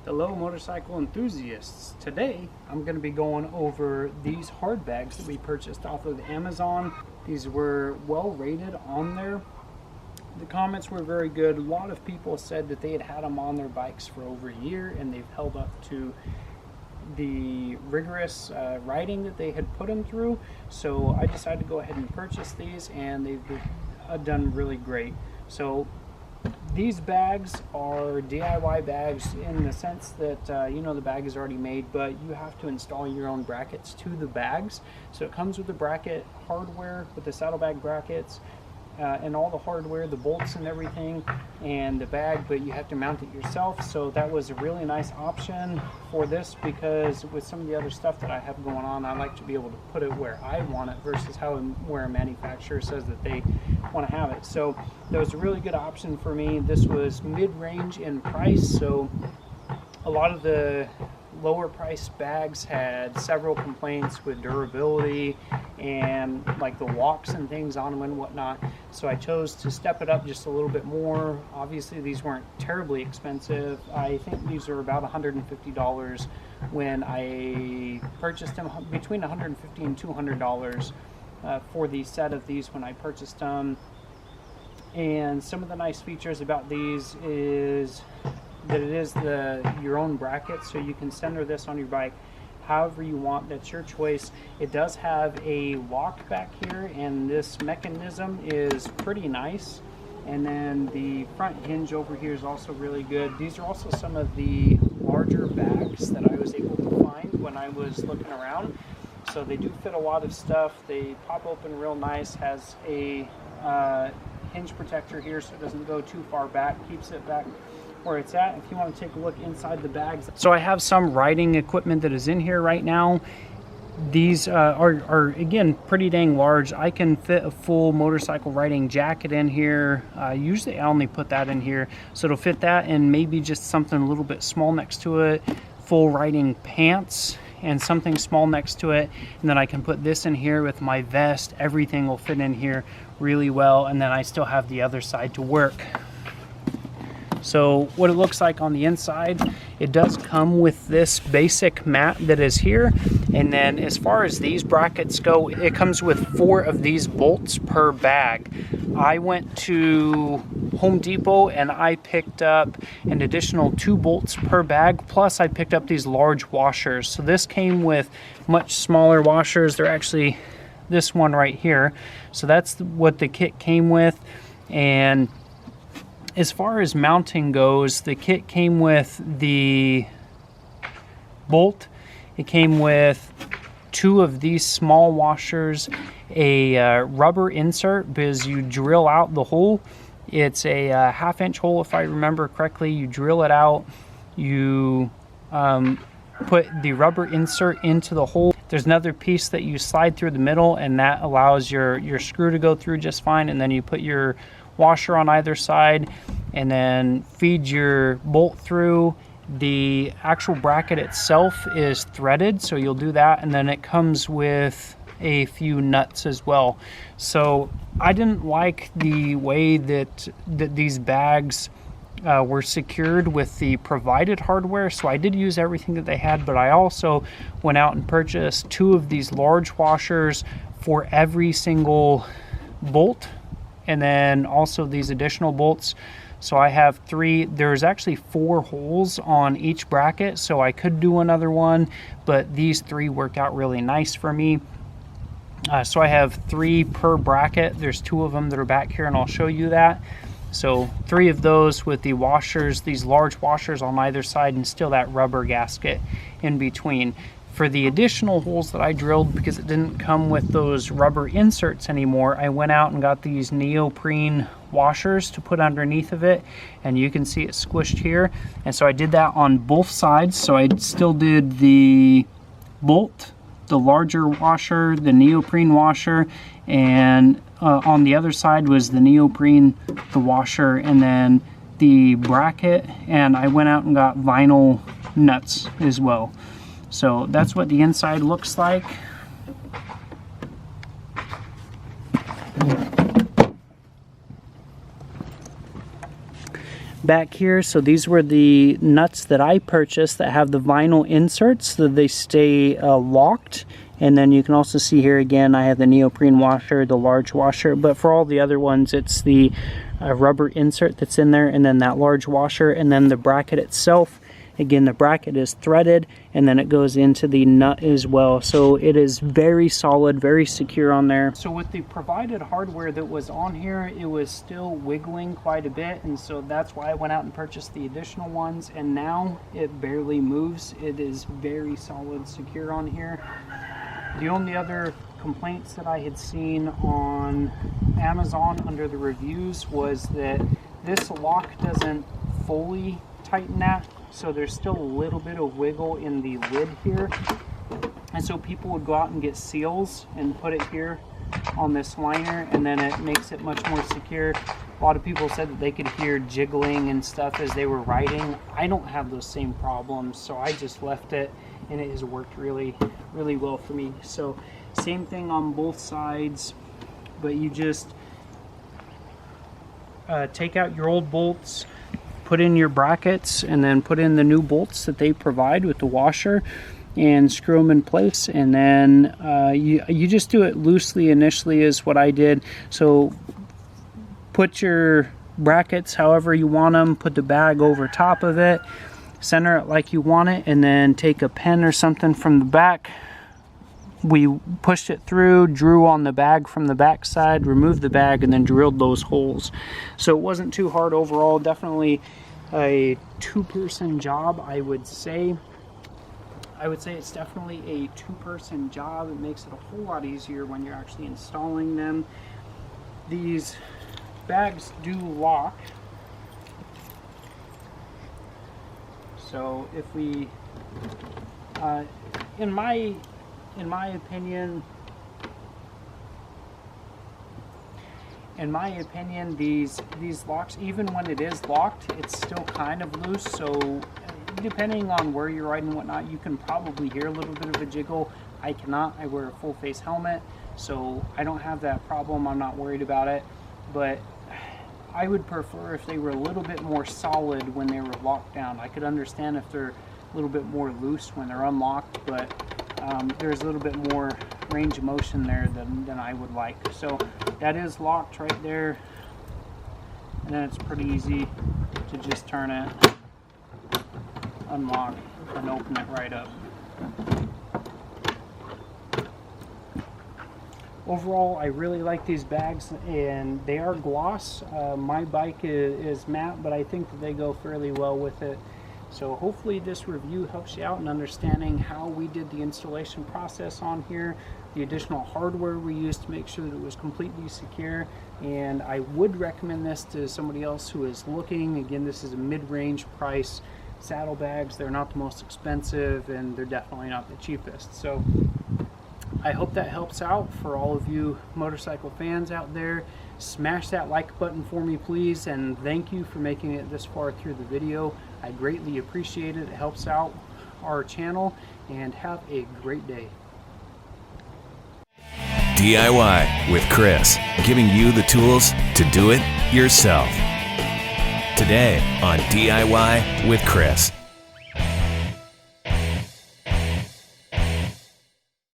Hello motorcycle enthusiasts. Today I'm going to be going over these hard bags that we purchased off of Amazon. These were well rated on there. The comments were very good. A lot of people said that they had them on their bikes for over a year and they've held up to the rigorous riding that they had put them through. So I decided to go ahead and purchase these, and they've done really great. So these bags are DIY bags in the sense that you know, the bag is already made, but you have to install your own brackets to the bags. So it comes with the bracket hardware, with the saddlebag brackets and all the hardware, the bolts and everything, and the bag, but you have to mount it yourself. So that was a really nice option for this, because with some of the other stuff that I have going on, I like to be able to put it where I want it versus where a manufacturer says that they want to have it. So that was a really good option for me. This was mid-range in price, so a lot of the lower priced bags had several complaints with durability and like the walks and things on them and whatnot. So I chose to step it up just a little bit more. Obviously these weren't terribly expensive. I think these were about $150 when I purchased them, between $150 and $200 for the set of these when I purchased them. And some of the nice features about these is that it is your own bracket, so you can center this on your bike however you want. That's your choice. It does have a lock back here, and this mechanism is pretty nice. And then the front hinge over here is also really good. These are also some of the larger bags that I was able to find when I was looking around. So they do fit a lot of stuff. They pop open real nice. Has a hinge protector here so it doesn't go too far back, keeps it back where it's at. If you want to take a look inside the bags, so I have some riding equipment that is in here right now. These are again pretty dang large. I can fit a full motorcycle riding jacket in here. Usually I only put that in here, so it'll fit that and maybe just something a little bit small next to it, full riding pants and something small next to it, and then I can put this in here with my vest. Everything will fit in here really well, and then I still have the other side to work. So what it looks like on the inside, it does come with this basic mat that is here. And then as far as these brackets go, it comes with 4 of these bolts per bag. I went to Home Depot and I picked up an additional 2 bolts per bag, plus I picked up these large washers. So this came with much smaller washers. They're actually this one right here. So that's what the kit came with. And as far as mounting goes, the kit came with the bolt. It came with 2 of these small washers, a rubber insert, because you drill out the hole. It's a 1/2 inch hole, if I remember correctly. You drill it out, you put the rubber insert into the hole. There's another piece that you slide through the middle, and that allows your screw to go through just fine. And then you put your washer on either side and then feed your bolt through. The actual bracket itself is threaded, so you'll do that, and then it comes with a few nuts as well. So I didn't like the way that these bags were secured with the provided hardware, so I did use everything that they had, but I also went out and purchased 2 of these large washers for every single bolt, and then also these additional bolts. So I have 3. There's actually 4 holes on each bracket, so I could do another one, but these 3 worked out really nice for me. So I have 3 per bracket. There's 2 of them that are back here, and I'll show you that. So 3 of those with the washers, these large washers on either side, and still that rubber gasket in between. For the additional holes that I drilled, because it didn't come with those rubber inserts anymore, I went out and got these neoprene washers to put underneath of it, and you can see it squished here. And so I did that on both sides. So I still did the bolt, the larger washer, the neoprene washer, and on the other side was the neoprene, the washer, and then the bracket. And I went out and got vinyl nuts as well. So that's what the inside looks like. back here. So these were the nuts that I purchased that have the vinyl inserts so that they stay locked. And then you can also see here again, I have the neoprene washer, the large washer, but for all the other ones, it's the rubber insert that's in there, and then that large washer, and then the bracket itself. Again, the bracket is threaded, and then it goes into the nut as well. So it is very solid, very secure on there. So with the provided hardware that was on here, it was still wiggling quite a bit, and so that's why I went out and purchased the additional ones, and now it barely moves. It is very solid, secure on here. The only other complaints that I had seen on Amazon under the reviews was that this lock doesn't fully tighten that, so there's still a little bit of wiggle in the lid here, and so people would go out and get seals and put it here on this liner, and then it makes it much more secure. A lot of people said that they could hear jiggling and stuff as they were riding. I don't have those same problems, so I just left it, and it has worked really well for me. So same thing on both sides, but you just take out your old bolts, put in your brackets, and then put in the new bolts that they provide with the washer and screw them in place. And then you just do it loosely initially is what I did. So put your brackets however you want them, put the bag over top of it, center it like you want it, and then take a pen or something from the back. We pushed it through, drew on the bag from the back side, removed the bag, and then drilled those holes. So it wasn't too hard overall. Definitely a two-person job, I would say. I would say it's definitely a two-person job. It makes it a whole lot easier when you're actually installing them. These bags do lock. So if we, in my opinion, these locks, even when it is locked, it's still kind of loose. So depending on where you're riding and whatnot, you can probably hear a little bit of a jiggle. I cannot. I wear a full face helmet, so I don't have that problem. I'm not worried about it, but I would prefer if they were a little bit more solid when they were locked down. I could understand if they're a little bit more loose when they're unlocked, but there's a little bit more range of motion there than I would like. So that is locked right there, and then it's pretty easy to just turn it, unlock, and open it right up. Overall, I really like these bags, and they are gloss. My bike is matte, but I think that they go fairly well with it. So hopefully this review helps you out in understanding how we did the installation process on here, the additional hardware we used to make sure that it was completely secure. And I would recommend this to somebody else who is looking. Again, this is a mid-range price saddlebags. They're not the most expensive, and they're definitely not the cheapest. So I hope that helps out for all of you motorcycle fans out there. Smash that like button for me, please, and thank you for making it this far through the video. I greatly appreciate it. It helps out our channel, and have a great day. DIY with Chris, giving you the tools to do it yourself. Today on DIY with Chris.